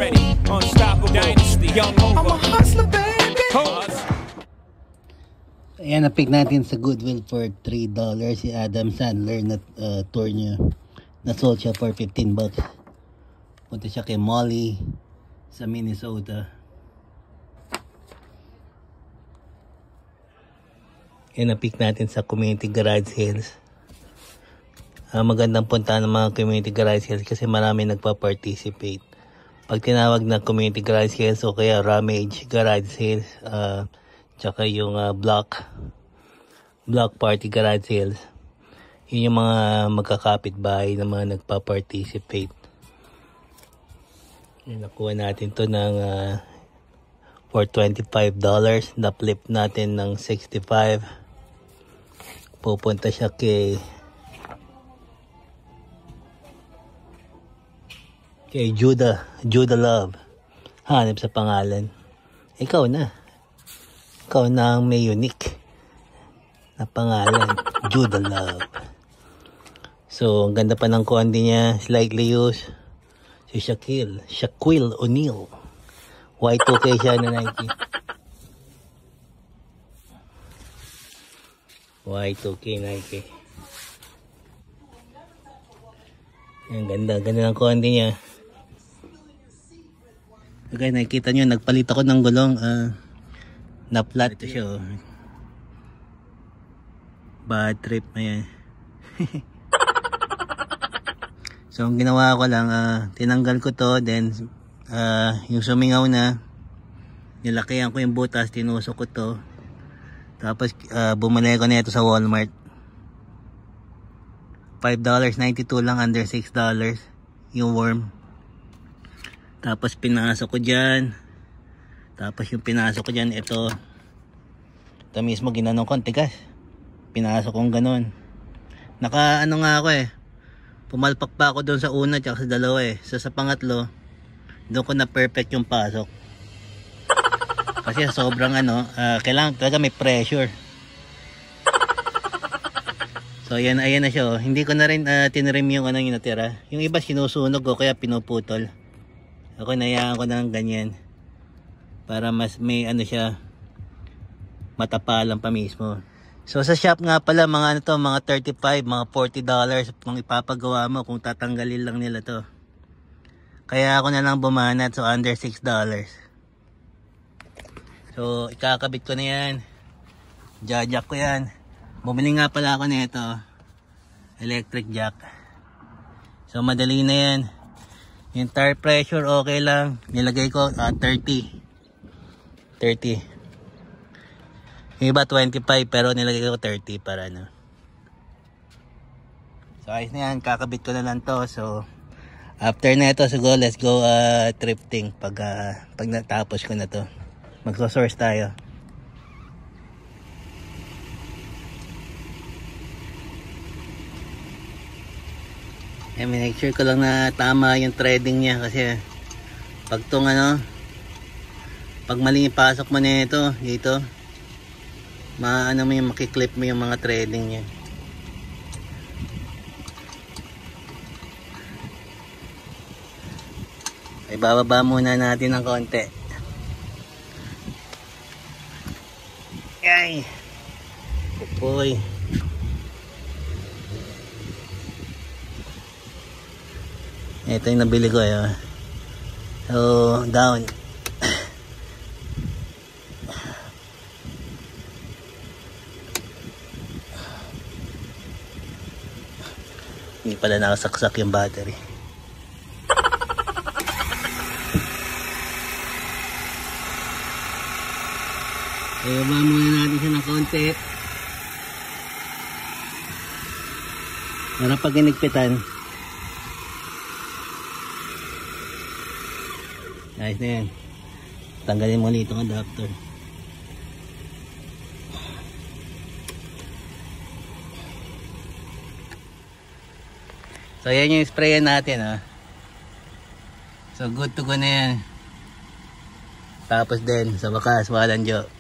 Ready, unstoppable dynasty, young over. I'm a hustler, baby. Ayan, na-pick natin sa Goodwill for $3 si Adam Sandler na tour niya. Na-sold siya for $15. Punta siya kay Molly sa Minnesota. Ayan, na-pick natin sa community garage sales. Magandang punta ng mga community garage sales kasi marami nagpa-participate. Pag tinawag na community garage sales o kaya Ramage garage sales, tsaka yung block party garage sales, yun yung mga magkakapit-bahay na mga nagpa-participate. Nakuha natin to ng for $25. Na-flip natin ng $65. Pupunta siya kay Judah Love. Hanip sa pangalan. Ikaw na ang may unique na pangalan, Judah Love. So, ang ganda pa ng kondi niya, slightly used. Si Shaquille O'Neal. Y2K siya na Nike. Y2K Nike. Ang ganda ng kondi niya. Okay, nakikita nyo, nagpalit ako ng gulong. Na flat to siya. Bad trip na yan. So ang ginawa ko lang, tinanggal ko to, then yung sumingaw na, nilakihan ko yung butas, tinusok ko to, tapos bumalik ko na ito sa Walmart. $5.92 lang, under $6 yung worm. Tapos pinasok ko dyan. Tapos yung pinasok ko dyan, ito mismo ginanong ko, tigas. Pinasok kong ganun. Naka ano nga ako pumalpak pa ako doon sa una tsaka sa dalawa So sa pangatlo, doon ko na perfect yung pasok. Kasi sobrang kailangan talaga may pressure. So ayan na siya. Hindi ko na rin tinrim yung yung natira. Yung iba sinusunog ko kaya pinuputol. Ako nayaan ko ng ganyan. Para mas may siya, matapalan pa mismo. So sa shop nga pala, mga mga $35, mga $40 kung ipapagawa mo, kung tatanggalin lang nila to. Kaya ako na lang bumanat, so under $6. So ikakabit ko na yan. Jack ko yan. Bumili nga pala ako nito, electric jack. So madali na yan. Yung tire pressure okay lang. Nilagay ko 30. Yung iba 25 pero nilagay ko 30 para So ayos na yan, kakabit ko na lang to. So after na ito siguro let's go thrifting pag natapos ko na to. Magso-source tayo. Make sure ko lang na tama yung threading niya kasi pag tong pag mali yung pasok mo na ito dito, mo yung makiklip mo yung mga threading niya. Ay bababa muna natin ng konti. Ay pupoy. Ito yung nabili ko So down. Hindi pala nakasaksak yung battery. Ibaba muna natin siya ng konti para pag inigpitan. Ayos na yan. Tanggalin mo ulit itong adapter. So yan yung sprayan natin So good to go na yan. Tapos din sa wakas walang joke.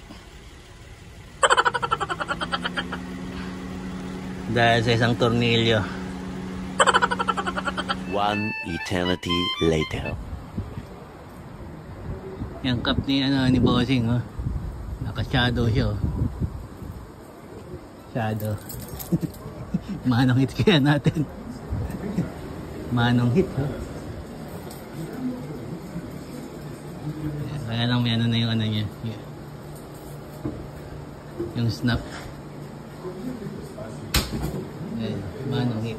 Dahil sa isang tornilyo. One eternity later. Yung cup ni ni Bossing, oh. Naka-shadow siya, oh. Shadow. Manong hit kaya natin. Manong hit, oh. Kaya lang may na yung niya. Yung snap. Ayan, manong hit.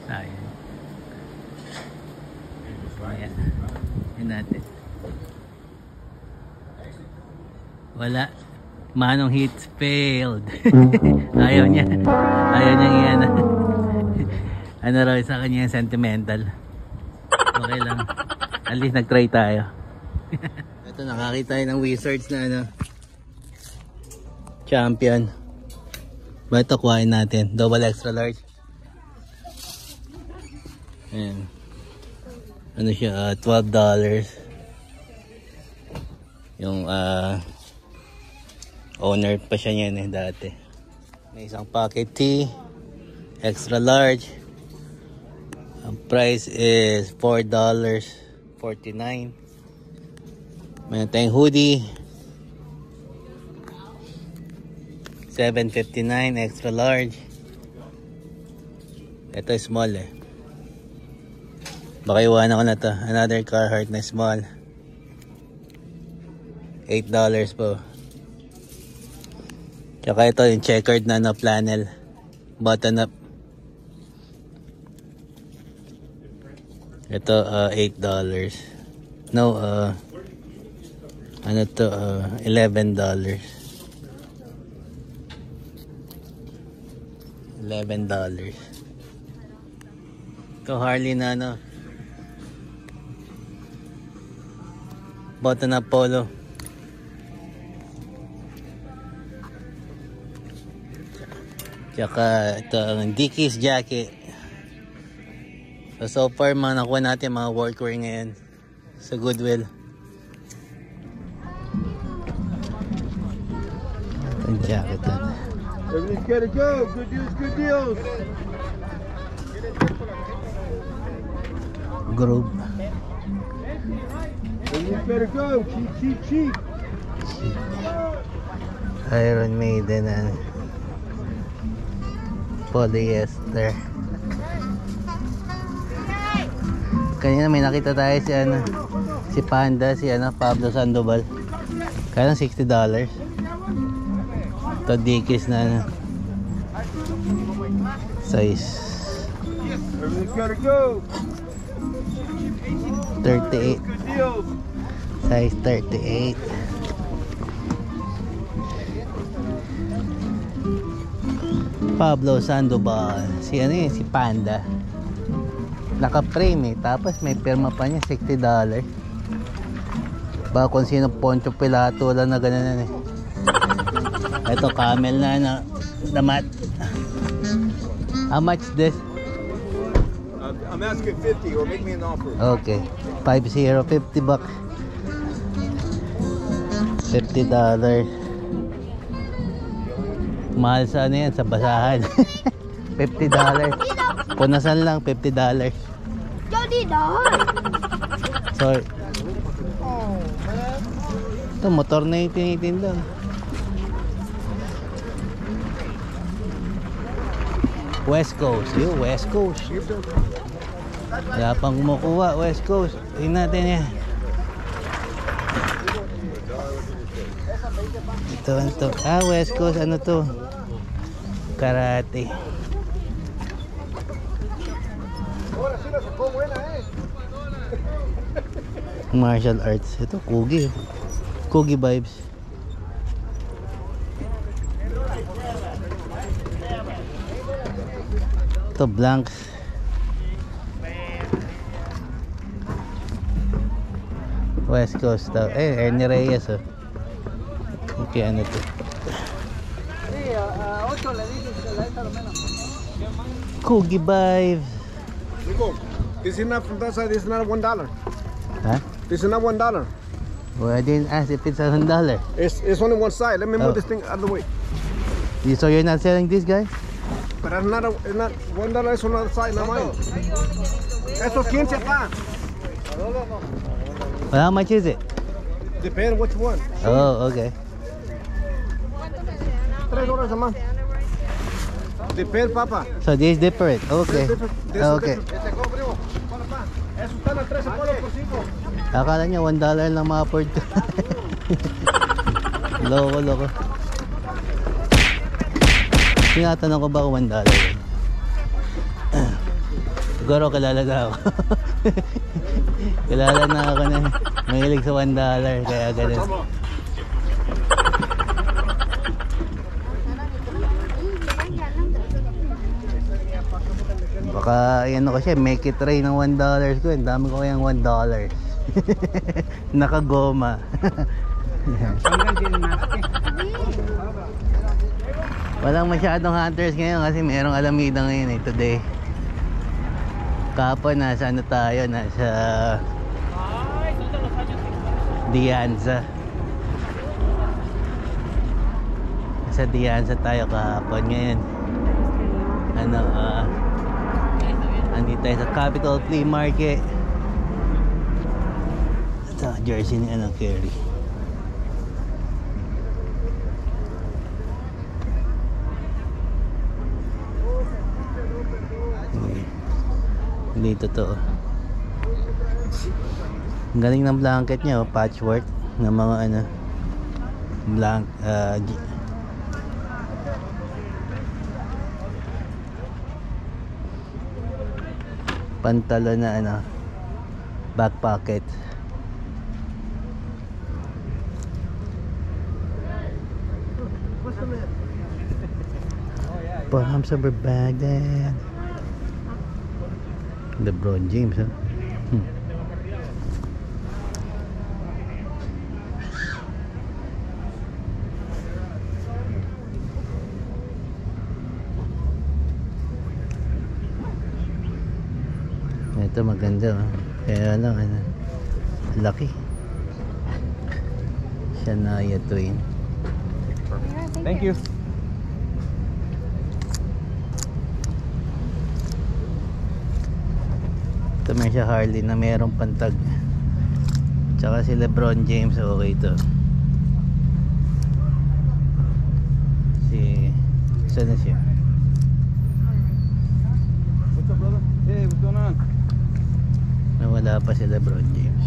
Sayang. Ayan. Yan natin. Wala. Manong hits failed. Ayaw niya. Ayaw niya iyan. Ano raw sa kanya yung sentimental. Okay lang. At least nag-try tayo. Ito, nakakita tayo ng Wizards na champion. Ba ito, kuhain natin. Double extra large. Ayan. Ano siya? $12. Yung owner pa siya niyan dati. May isang pocket tee. Extra large. Ang price is $4.49. May tayong hoodie. $7.59 extra large. Ito small eh. Baka iwanan ko na to. Another Carhartt na small. $8 po. Tsaka ito yung checkered na flannel. Button up. Ito $8. No, ano to, $11. $11. Ito Harley na button up polo. Tsaka ito ang Dickies jacket. So far mga nakuha natin mga workwear ngayon sa Goodwill. Ang jacket natin. Everything's gotta go. Good deals, good deals. Grove. Everything's gotta go. Cheap, cheap, cheap. Iron Maiden and polyester. Kanina may nakita tayo si Panda, si Pablo Sandoval. Kaya $60. Ito Dickies na size Everything's gotta go. 38. Good deals. Size 38. Pablo Sandoval. Si si Panda. Naka-frame tapos may pirma pa niya, $60. Baka kung sino Poncho Pilato lang na ganun Ito camel na mat. How much this? I'm asking 50 or make me an offer. Okay. 50, $50. $50. Mahal sa yan, sa basahan. $50. Punasan lang, $50. Sorry. Ito, motor na yung tinitinda. West Coast. Yo, West Coast. Wala pang kumukuha, West Coast. Tingnan natin yan. Ito. West Coast. Ano to? Karate. Martial arts. Ito, Kugi. Kugi vibes. Ito, Blanks. West Coast daw. Ernie Reyes, oh. Okay, ano to? Kugi vibes. Rico, this is not from that side. This is not $1. Huh? This is not $1. Well, I didn't ask if it's $1. It's only one side. Let me Oh. move this thing out of the way. So you're not selling this, guy? But it's not $1. It's on the other side, not mine. Eso 15 acá. Well, how much is it? Depende which one. Oh, okay. $3 a month. Depende, papa. So this is different. Okay. This is Okay. different. Eso está na 13 por 5. Akala niya $1 lang ma-afford ko. Loko. Tinatanong ko ba kung $1? Siguro kilala na ako. Kilala na ako na mahilig sa $1, kaya ganun. Baka yan ako siya, make it rain ng $1 ko. Ang dami ko kayang $1. Nakagoma. Walang masyadong hunters ngayon kasi mayroong Alameda ngayon today. Kapon nasa ano tayo, nasa Dianza. Nasa Dianza tayo kahapon. Ngayon andito tayo sa Capital Flea Market. Ito jersey ni Kerry. Hindi totoo. Ang galing ng blanket niya, patchwork ng mga pantalon na back pocket. Palms over Baghdad. LeBron James, huh? Ito maganda, oh. Kaya lang laki. Shania Twain. Thank you. Ito may siya Harley na mayroong pantag. Tsaka si LeBron James, okay ito. Saan na siya? What's up, brother? Hey, what's going on? Nawala pa si LeBron James.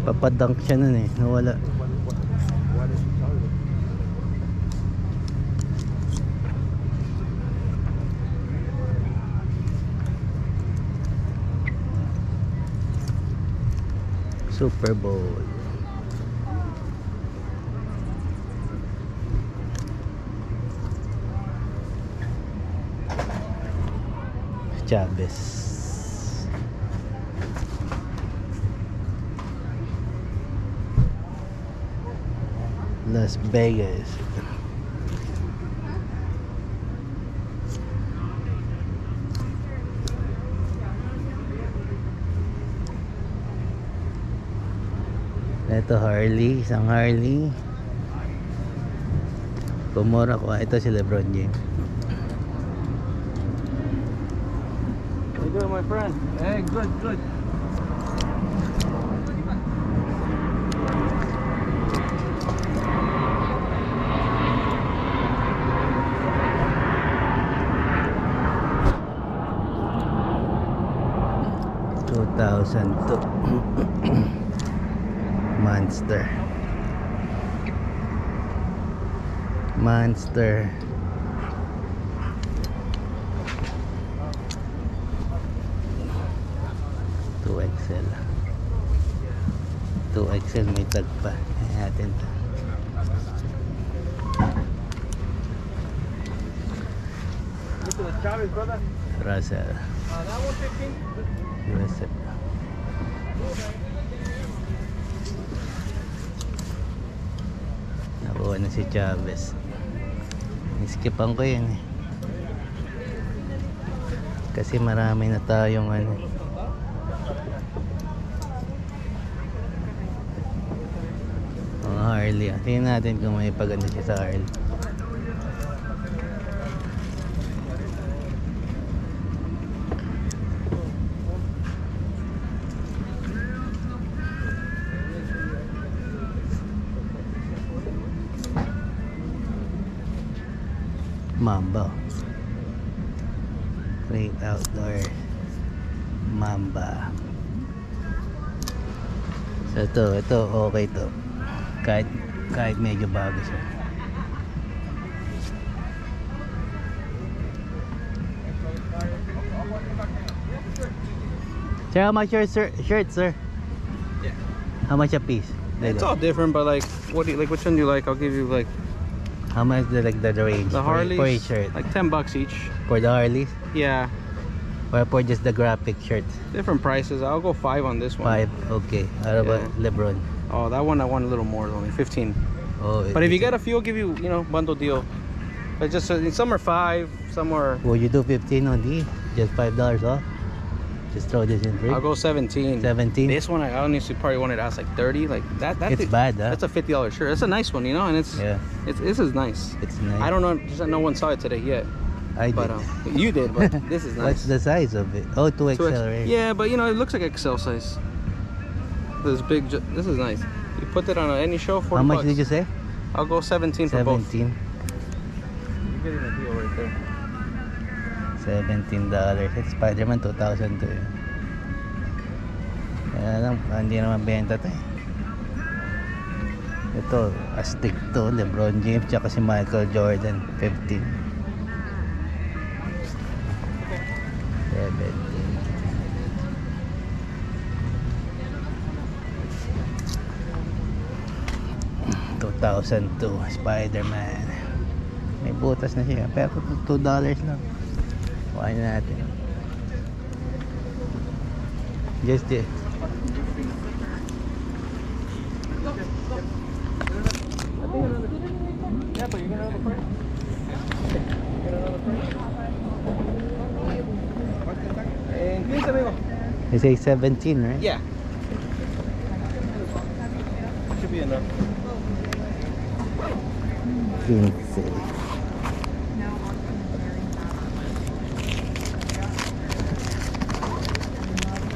Papadunk siya nun nawala. Super Bowl. Chavez. Las Vegas. Ito Harley, isang Harley. Pumura ko. Ito si LeBron James. How you doing, my friend? Hey, good, good. Monster. 2XL. 2XL may tag pa. Ayan natin to. Look at the Chavez, brother. Russell. That 115. USA. kuha na si Chavez. Niskipan ko yun eh. Kasi marami na tayong ano. Mga Harley. Tingnan natin kung may paganda siya sa Harley. Mamba. Great outdoor Mamba. So ito okay to. Kahit medyo bago siya. Sir, how much your shirt, sir? Yeah. How much a piece? It's all different, but like, what do you like? Which one do you like? I'll give you like How much the range the for Harleys, a shirt? like $10 each. For the Harleys? Yeah, Or for just the graphic shirts? different prices. I'll go 5 on this one. 5, okay. How about Yeah. LeBron? Oh, that one I want a little more, only 15. Oh, But if you get a few, I'll give you, bundle deal. But just some are 5, some are. will you do 15 only? Just $5 off? Just throw this in free? I'll go 17. 17? This one I honestly probably wanted to ask like 30. Like that. It's bad, huh? That's a $50 shirt. That's a nice one, and it's Yeah, this is nice. it's nice. I don't know, just no one saw it today yet. I But did. you did, but this is What's nice. the size of it? Oh, 2XL, 2X. right? Yeah, but it looks like XL size. This big. This is nice. You put it on any show. 40 How much bucks. did you say? I'll go 17 for both. 17. You're getting a deal right there. $17. It's Spider-Man 2002. Kaya lang, hindi naman benta to eh. Ito, astig to. LeBron James tsaka si Michael Jordan. 15. 17. $2002 Spider-Man. May butas na siya pero $2 lang. Kuhain natin. Just it. Yeah, but you're gonna have a price. And please, amigo. You say 17, right? Yeah. Should be enough. 15.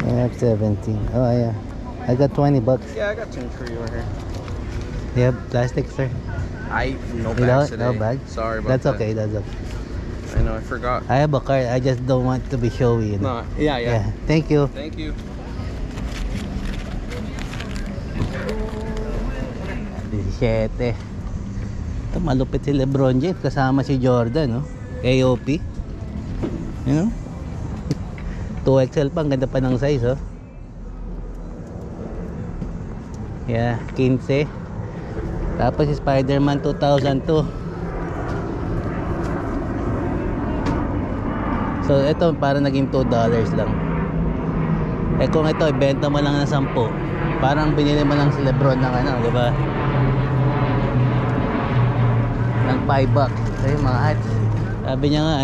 I have 17. Oh yeah. I got $20. Yeah, I got some for you right here. You have plastic, sir? No You bags don't? today. No bag? Sorry about That's that. okay, that's okay. I know, I forgot. I have a card. I just don't want to be showy. No, yeah. Yeah. Thank you. Thank you. 17. Ito malupit si LeBron James kasama si Jordan, no? AOP. You know? 2XL pa, ang ganda pa ng size, oh. Yeah, 15. Tapos si Spider-Man 2002. So ito para naging $2 lang. Eh kung ito ibenta mo lang ng 10, parang binili mo lang si LeBron ng di ba? Ng $5. Ay mga hats. Sabi niya nga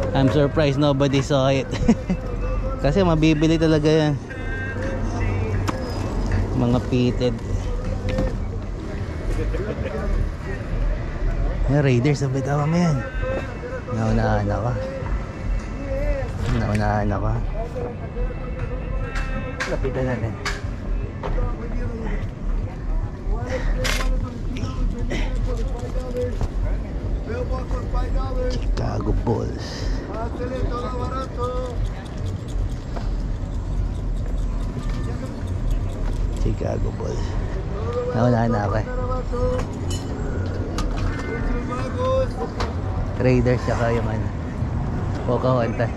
I'm surprised nobody saw it. Kasi mabibili talaga yan. Mga fitted. Yung Raiders, sabay tawa mo yan. Naunahan ako. Lapitan natin. Chicago Bulls. Chicago Bulls. Naunahan na ako eh. Raiders saka yung Pocahontas.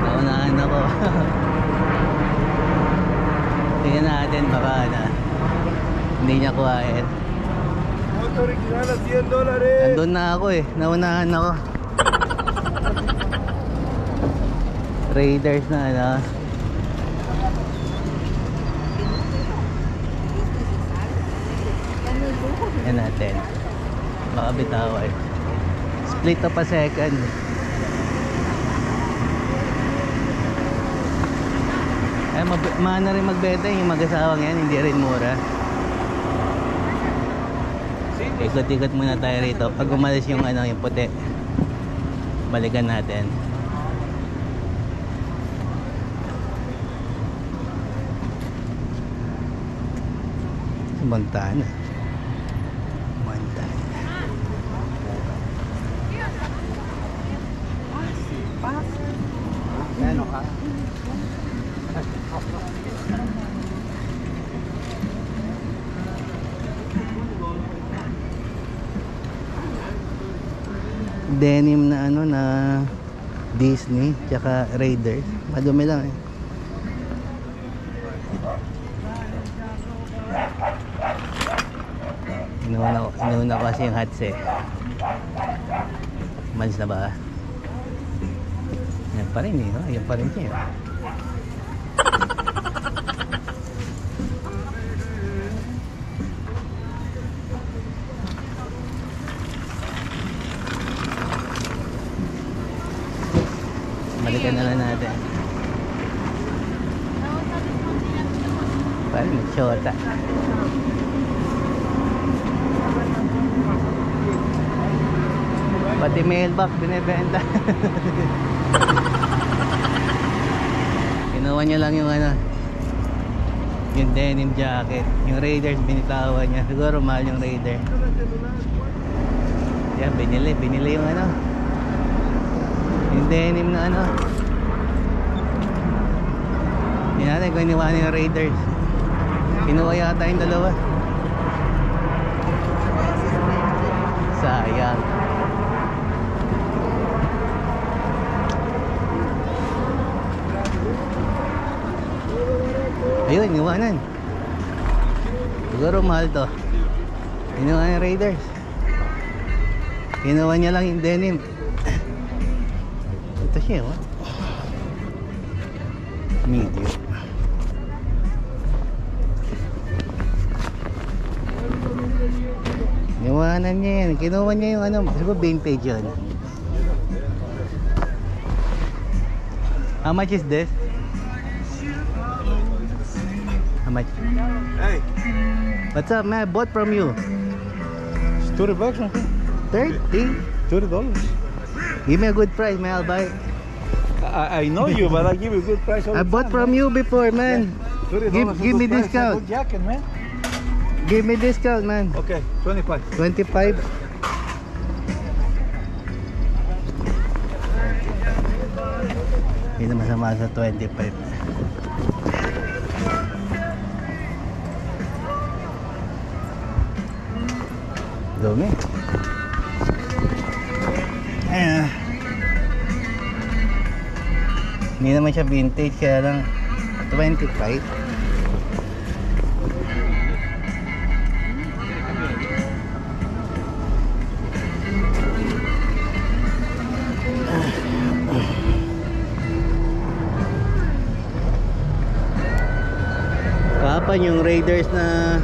Naunahan ako. Tingnan natin baka hindi niya kuhain. original a $100. Nandun na ako eh. Naunahan ako. Raiders na ano. Yan natin. Baka bitawan. Split up a second. Eh, maana rin magbenta yung mag-asawang yan. Hindi rin mura. Ikot-ikot muna tayo rito. Pag umalis yung ano, yung puti, balikan natin. Montana. Ano ka? Denim na ano na Disney tsaka Raiders. Madumi lang eh. Inuuna ko kasi yung hats eh. Malis na ba? Yan pa rin eh, no? Yan pa rin siya. Balikan na lang natin. Parang nagsyota. Pati mailbox binibenta. Kinuha niya lang yung ano, yung denim jacket. Yung Raiders binitawan niya. Siguro mahal yung Raider. Yan, binili yung ano, yung denim na ano. Hindi natin kung iniwanan yung Raiders. Kinuha yata yung dalawa. Sayang. Ayun, iniwanan. Siguro mahal to. Iniwanan yung Raiders. Kinuha niya lang yung denim. Ito siya, oh. Medium. Iniwanan niya yan. Kinuha niya yung ano, siguro vintage yun. How much is this? How much? Hey, What's up, man? I bought from you. it's $20, man. 30? $20. Give me a good price, man. I'll buy it. I know you, but I give you a good price all I the bought time, from man. you before, man. $20 Give is a me good price, discount. Good jacket, man. Give me discount, man. Okay, 25. 25. Hindi na masama sa 25. Dumi. Ayan. Hindi naman siya vintage, kaya lang 25. Kapan yung Raiders na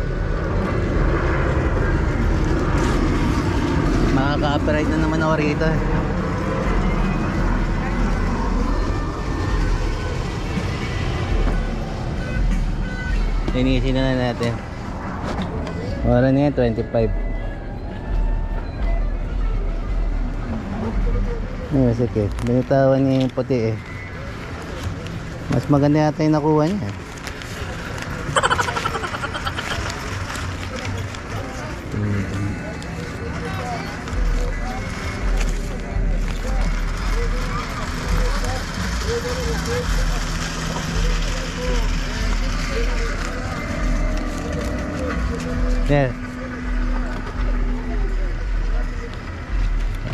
makaka-copyright na naman ako rito. Linisin na natin. Oras na yan, 25. Sige, binitawan niya yung puti eh. Mas maganda yata yung nakuha niya. Yeah.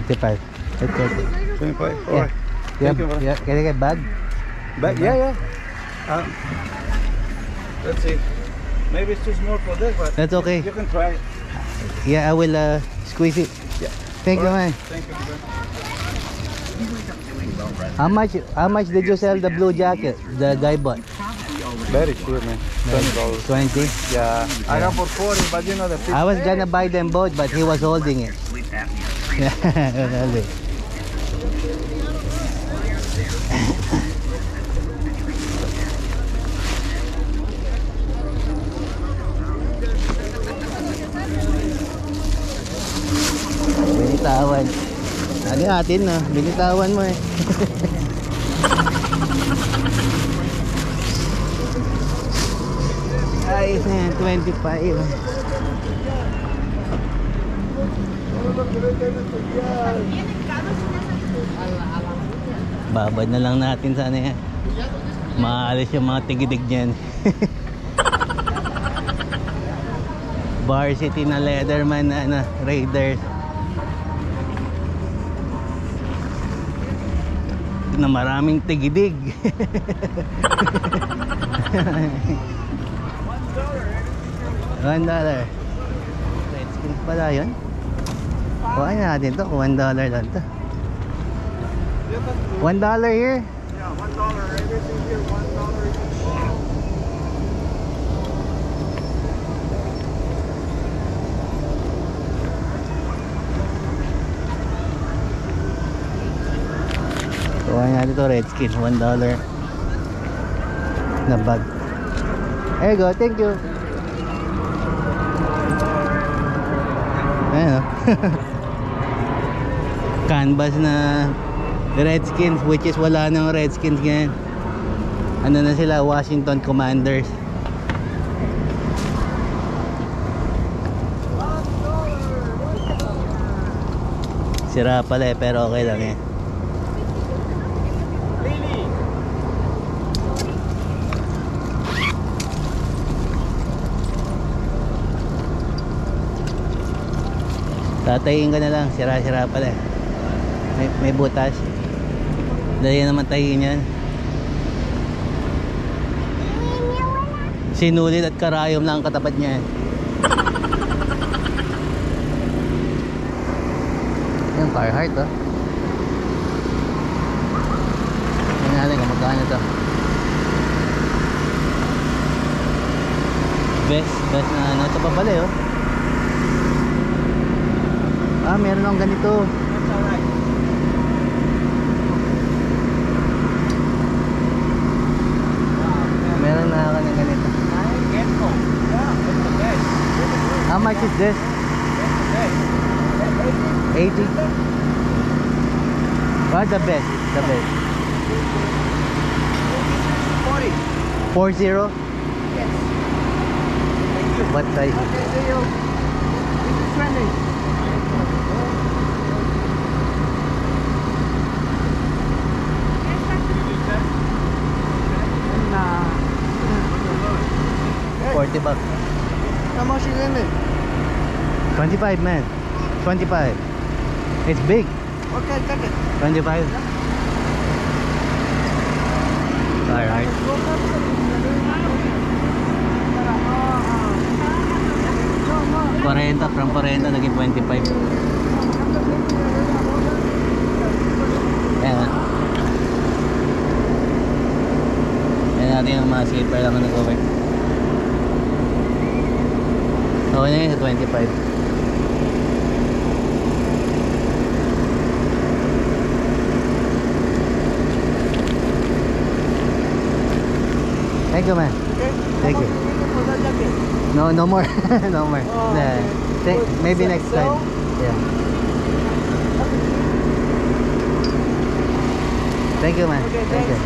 25. Let's go. 25. Yeah. Alright. Thank you, man. Yeah. Can I get bag? But yeah. Let's see. Maybe it's too small for this, but That's okay. you can try it. Yeah, I will squeeze it. Yeah. Thank you, man. Thank you. How much did you sell the blue jacket the guy bought? Very cheap, man. $20. 20. Yeah. I got for 40, but you know the I was gonna buy them both, but he was holding it. Yeah, really. Binitawan. Ano natin na, binitawan mo eh. Ayos na yan, 25. Babad na lang natin sana yan. Maalis yung mga tigidig dyan. Varsity na Leatherman na Raiders. Na maraming tigidig. $1. Redskins pala yun. Kuhain natin to, $1 lang to. $1 here. Yeah, $1. Everything here, $1. Kuhain natin to, Redskins, $1 na bag. There you go, thank you. Ayan o. Canvas na Redskins, which is wala nang Redskins ngayon. Ano na sila, Washington Commanders. Sira pala eh, pero okay lang eh. Tatayin ka na lang, sira-sira pala eh. May butas. Dali naman tayin yan. Sinulit at karayom lang ang katapat niya. Yan, Carhartt oh. Tingnan natin kung magkano to. Best na ano. Ito pa pala oh. Ah, meron akong ganito. Meron na ako ng ganito. How much is this? 80? What the best? The best. 40? 40? Yes. What size? $40. How much is in it? 25 man. 25. It's big. Okay, take it. 25. Alright. 40 from 40 naging 25. Ayan. Ayan natin yung mga slipper lang na nag-over. Okay na yun sa 25. Thank you, man. Okay. Thank you. No more. No more. Oh, Nah. Maybe next time. Yeah. Thank you, man. Okay, Thank you.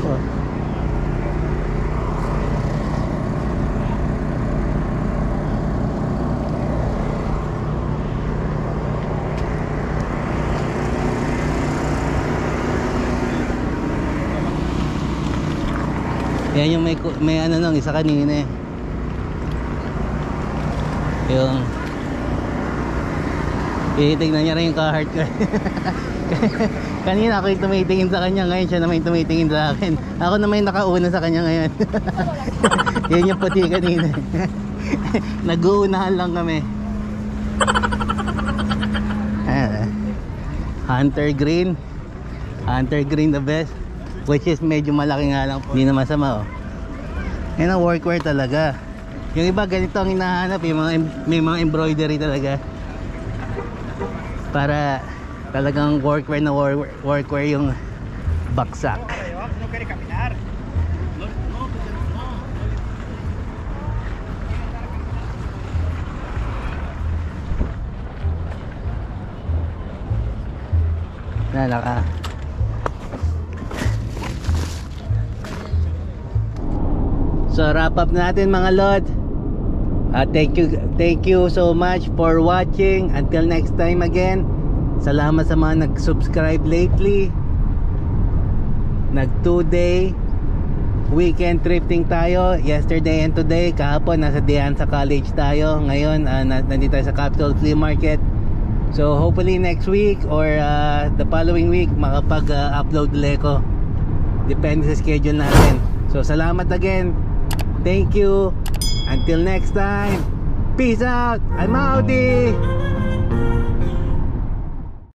Oh. Yan yung may ano nung isa kanina eh. Yung tingnan niya rin yung Carhartt ko. Kanina ako yung tumitingin sa kanya, ngayon siya naman yung tumitingin sa akin. Ako naman yung nakauna sa kanya ngayon. Yan yung puti kanina. Nag-uunahan lang kami. Hunter Green. Hunter Green the best. Which is medyo malaki nga lang po. Hindi na masama oh. Yan ang workwear talaga. Yung iba ganito ang hinahanap, yung may mga embroidery talaga. Para talagang workwear na workwear yung baksak. Nalaka. So wrap up natin mga lord. Thank you so much for watching. Until next time again. Salamat sa mga nag-subscribe lately. Nag 2-day weekend thrifting tayo. Yesterday and today. Kahapon nasa Deanza College tayo. Ngayon nandito tayo sa Capitol Flea Market. So hopefully next week or the following week makapag-upload ulit ko. Depende sa schedule natin. So salamat again. Thank you. Until next time. Peace out. I'm outie.